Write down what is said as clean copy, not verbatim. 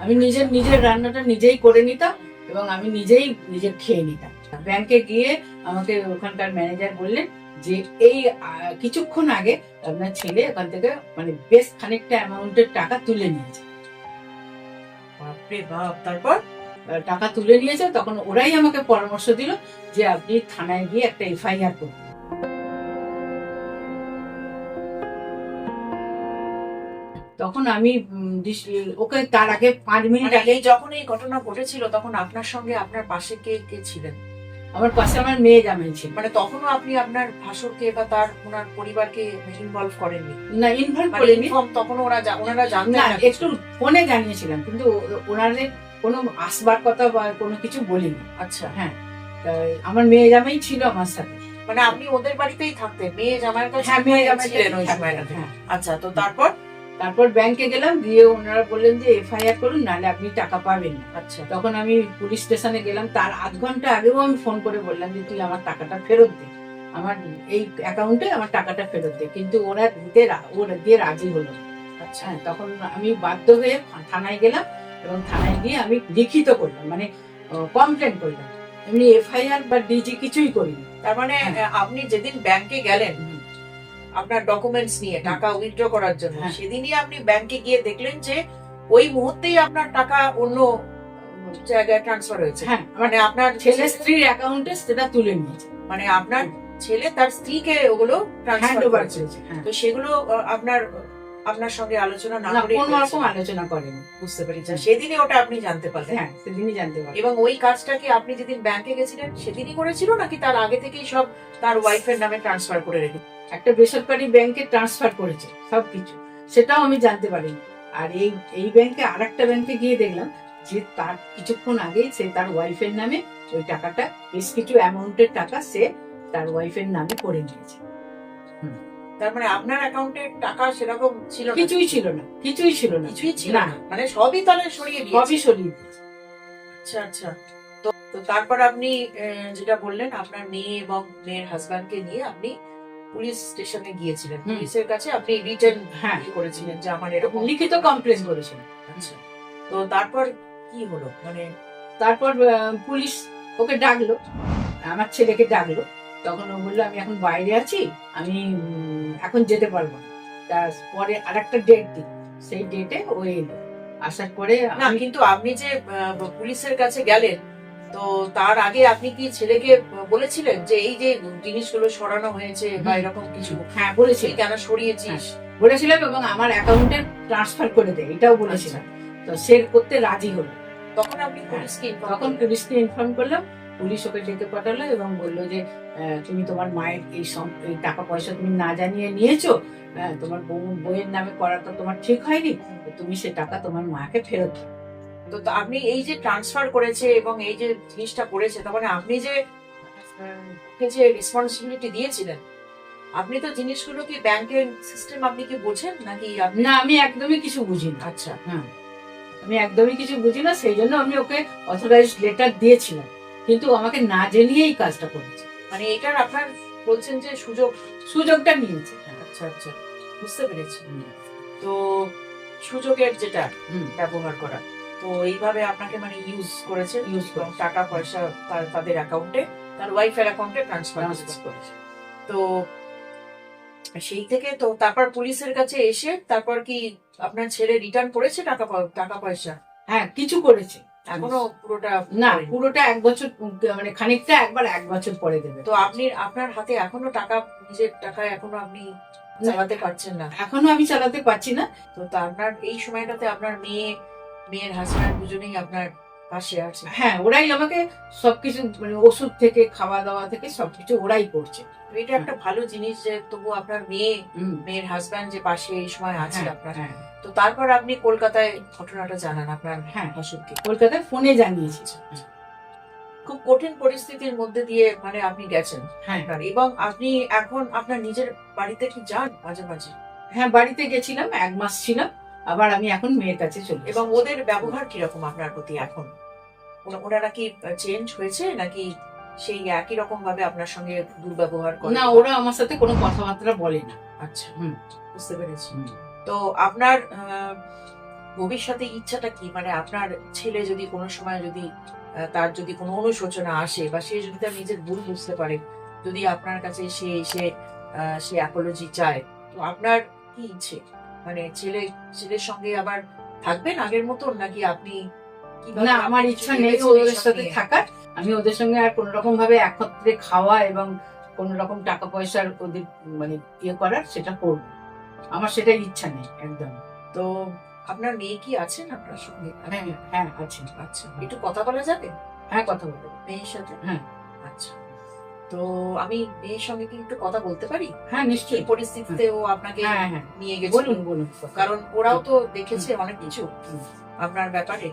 আমি নিজের রান্নাটা নিজেই করে নিতাম এবং আমি নিজে খেয়ে নিতাম। ব্যাংকে গিয়ে আমাকে ওখানকার ম্যানেজার বললেন যে এই কিছুক্ষণ আগে আপনার ছেলে ওখান থেকে মানে বেশ খানিকটা অ্যামাউন্টের টাকা তুলে নিয়েছে। বাপরে বাপ! তারপর টাকা তুলে নিয়েছে, তখন ওরাই আমাকে পরামর্শ দিল যে আপনি থানায় গিয়ে একটা এফআইআর করুন। তখন আমি ওকে তার আগে 5 মিনিট আগে যখন এই ঘটনা ঘটেছিল তখন আপনার সঙ্গে আপনার পাশে কে কে ছিলেন? আমার পাশে আমার মেয়ে জামাই ছিল। মানে তখনও আপনি আপনার ভাসুরকে বা ওনার পরিবারকে ইনভলভ করেননি? না, ইনভলভ করিনি। তখন ওনারা জানতেন না, না? একটু ফোনে জানিয়েছিলাম, কিন্তু ওনাদের কোনো আসবার কথা বা কোনো কিছু বলিনি। আচ্ছা, হ্যাঁ, আমার মেয়ে জামাই ছিল আমার সাথে। মানে আপনি ওদের বাড়িতেই থাকতেন, মেয়ে জামাইয়ের কাছে? হ্যাঁ, মেয়ে জামাই ছিলেন ওই সময়টাতে। হ্যাঁ। আচ্ছা, তো তারপর ব্যাংকে গেলাম, গিয়ে ওনারা বললেন যে এফআইআর করুন, নাহলে আপনি টাকা পাবেন না। আচ্ছা, তখন আমি পুলিশ স্টেশনে গেলাম। তার আধ ঘন্টা আগেও আমি ফোন করে বললাম যে তুই আমার টাকাটা ফেরত দে, আমার এই অ্যাকাউন্টে আমার টাকাটা ফেরত দে, কিন্তু ওরা দিয়ে রাজি হলো। আচ্ছা, হ্যাঁ, তখন আমি বাধ্য হয়ে থানায় গেলাম এবং থানায় গিয়ে আমি লিখিত করলাম, মানে কমপ্লেন করলাম। এমনি এফআইআর বা ডিজি কিছুই করিনি। তার মানে আপনি যেদিন ব্যাংকে গেলেন আপনার ডকুমেন্টস নিয়ে টাকা উইথড্র করার জন্য, হ্যাঁ। সেদিনই আপনি ব্যাংকে গিয়ে দেখলেন যে ওই মুহূর্তেই আপনার টাকা অন্য জায়গায় ট্রান্সফার হয়েছে? হ্যাঁ, মানে আপনার ছেলের স্ত্রীর অ্যাকাউন্টে সেটা তুলে নিয়েছে। মানে আপনার ছেলে তার স্ত্রীকে ওগুলো ট্রান্সফার করেছে। তো সেগুলো আপনার সঙ্গে আলোচনা না করে কোনো রকম আলোচনা করেনি। বুঝতে পেরেছি। সেদিনই ওটা আপনি জানতে পারলেন? হ্যাঁ, সেদিনই জানতে পারলাম। এবং ওই কাজটা কি আপনি যেদিন ব্যাংকে গেছিলেন সেদিনই করেছিল, নাকি তার আগে থেকেই সব তার ওয়াইফের নামে ট্রান্সফার করে রেখে? একটা বেসরকারি ব্যাংকে ট্রান্সফার করেছে সবকিছু, সেটাও আমি জানতে পারিনি। আর এই ব্যাংকে আরেকটা ব্যাংকে গিয়ে দেখলাম যে তার কিছুক্ষণ আগে সে তার ওয়াইফের নামে ওই টাকাটা, বেশ কিছু অ্যামাউন্টের টাকা সে তার ওয়াইফের নামে করে নিয়েছে। তার মানে আপনার অ্যাকাউন্টে টাকা সেরকম ছিল না? কিছুই ছিল না। কিছুই ছিল না, মানে সবই তাহলে সরিয়ে দিয়েছে? সবই দিয়েছে। আচ্ছা, আচ্ছা। তো তারপর আপনি যেটা বললেন আপনার মেয়ে এবং মেয়ের হাজবেন্ডকে নিয়ে আপনি পুলিশ স্টেশনে গিয়েছিলেন, পুলিশের কাছে আপনি রিটেন করেছিলেন যে আমার এরকম লিখিত কমপ্লেন করেছিলেন। আচ্ছা, তো তারপর কি হলো? মানে তারপর পুলিশ ওকে ডাকলো, আমার ছেলেকে ডাকলো। তখন ও বললো আমি এখন বাইরে আছি, আমি এখন যেতে পারবো না। তারপরে আরেকটা ডেট দিই, সেই ডেটে ও এলো। আসার পরে কিন্তু আপনি যে পুলিশের কাছে গেলেন, তো তার আগে আপনি কি ছেলেকে বলেছিলেন যে এই যে জিনিসগুলো সরানো হয়েছে বা এরকম কিছু? হ্যাঁ, বলেছি। কেন সরিয়েছিস বলেছিলাম, এবং আমার অ্যাকাউন্টে ট্রান্সফার করে দে, এটাও বলেছিলাম। তো সে করতে রাজি হলো। তখন আপনি পুলিশকে ইনফর্ম করলাম। পুলিশ ওকে ডেকে পাঠালো এবং বললো যে তুমি তোমার মায়ের এই টাকা পয়সা তুমি না জানিয়ে নিয়েছো, তোমার বইয়ের নামে করাটা তোমার ঠিক হয়নি, তুমি সে টাকা তোমার মাকে ফেরত দাও। তো আপনি এই যে ট্রান্সফার করেছে এবং এই যে জিনিসটা করেছে, তার মানে আপনি যে রেসপন্সিবিলিটি দিয়েছিলেন, আপনি তো জিনিসগুলো কি ব্যাংকের সিস্টেম আপনি কি বোঝেন নাকি? না, আমি একদমই কিছু বুঝি না। আচ্ছা, হ্যাঁ, আমি একদমই কিছু বুঝি না, সেই জন্য আমি ওকে অথরাইজড লেটার দিয়েছিলাম, কিন্তু আমাকে না জানিয়েই কাজটা করেছে। মানে এটার আপনার বলছেন যে সুযোগটা নিয়েছে। আচ্ছা, আচ্ছা, বুঝতে পেরেছি। তো সুযোগের যেটা ব্যবহার করা, তো এইভাবে আপনাকে মানে ইউজ করেছে, টাকা পয়সা তাদের অ্যাকাউন্টে, তার ওয়াইফের অ্যাকাউন্টে ট্রান্সফার করেছে। তো সেই থেকে তো তারপর পুলিশের কাছে এসে তারপর কি আপনার ছেলে রিটার্ন করেছে টাকা পয়সা? হ্যাঁ, কিছু করেছে। এখনো পুরোটা না, পুরোটা 1 বছর, মানে খানিকটা একবার 1 বছর পরে দেবে। তো আপনার হাতে এখনো টাকা, নিজের টাকায় এখনো আপনি চালাতে পারছেন না? এখনো আমি চালাতে পারছি না। তো আপনার এই সময়টাতে আপনার মেয়ের হাজবেন্ড দুজনেই আপনার পাশে আছে? হ্যাঁ, ওরাই আমাকে সবকিছু, মানে ওষুধ থেকে খাওয়া দাওয়া থেকে সবকিছু ওরাই করছে। এটা একটা ভালো জিনিস যে তবু আপনার মেয়ের হাজবেন্ড যে পাশে এই সময় আছে আপনার। তো তারপর আপনি কলকাতায় ঘটনাটা জানান আপনার ভাসুরকে? কলকাতায় ফোনে জানিয়েছি। খুব কঠিন পরিস্থিতির মধ্যে দিয়ে মানে আপনি গেছেন। হ্যাঁ, এবং আপনি এখন আপনার নিজের বাড়িতে কি যান মাঝে মাঝে? হ্যাঁ, বাড়িতে গেছিলাম, 1 মাস ছিলাম, আবার আমি এখন মেয়ের কাছে চলে। এবং ওদের ব্যবহার কিরকম আপনার প্রতি এখন? ওনারা কি চেঞ্জ হয়েছে নাকি সেই একই রকম ভাবে আপনার সঙ্গে দুর্ব্যবহার করে? না, ওরা আমার সাথে কোনো কথাবার্তা বলে না। আচ্ছা, বুঝতে পেরেছি। তো আপনার ভবিষ্যতে ইচ্ছাটা কি, মানে আপনার ছেলে যদি কোনো সময় যদি তার যদি কোনো অনুশোচনা আসে বা সে যদি তার নিজের ভুল বুঝতে পারে, যদি আপনার কাছে সে এসে সে অ্যাপোলজি চায়, তো আপনার কি ইচ্ছে, মানে ছেলের সঙ্গে আবার থাকবেন আগের মতন, নাকি আপনি কিভাবে না, আমার আপনি ইচ্ছা কিছু নেই ভেবেছেন ওদের এইসব সাথে নিয়ে? থাকার। আমি ওদের সঙ্গে আর কোন রকম ভাবে একত্রে খাওয়া এবং কোন রকম টাকা পয়সার ওদের মানে ইয়ে করার সেটা করব, আমার সেটাই ইচ্ছা নেই একদম। তো আপনার মেয়ে কি আছেন আপনার সঙ্গে? হ্যাঁ হ্যাঁ আছে। আচ্ছা, একটু কথা বলা যাবে হ্যাঁ, কথা বলবো। মেয়ের সাথে? হ্যাঁ। আচ্ছা, তো আমি মেয়ের সঙ্গে কি একটু কথা বলতে পারি? হ্যাঁ, এই নিশ্চয়ই। পরিস্থিতিতে ও আপনাকে হ্যাঁ হ্যাঁ, নিয়ে গেছে, বলুন বলুন। কারণ ওরাও তো দেখেছে অনেক কিছু আপনার ব্যাপারে।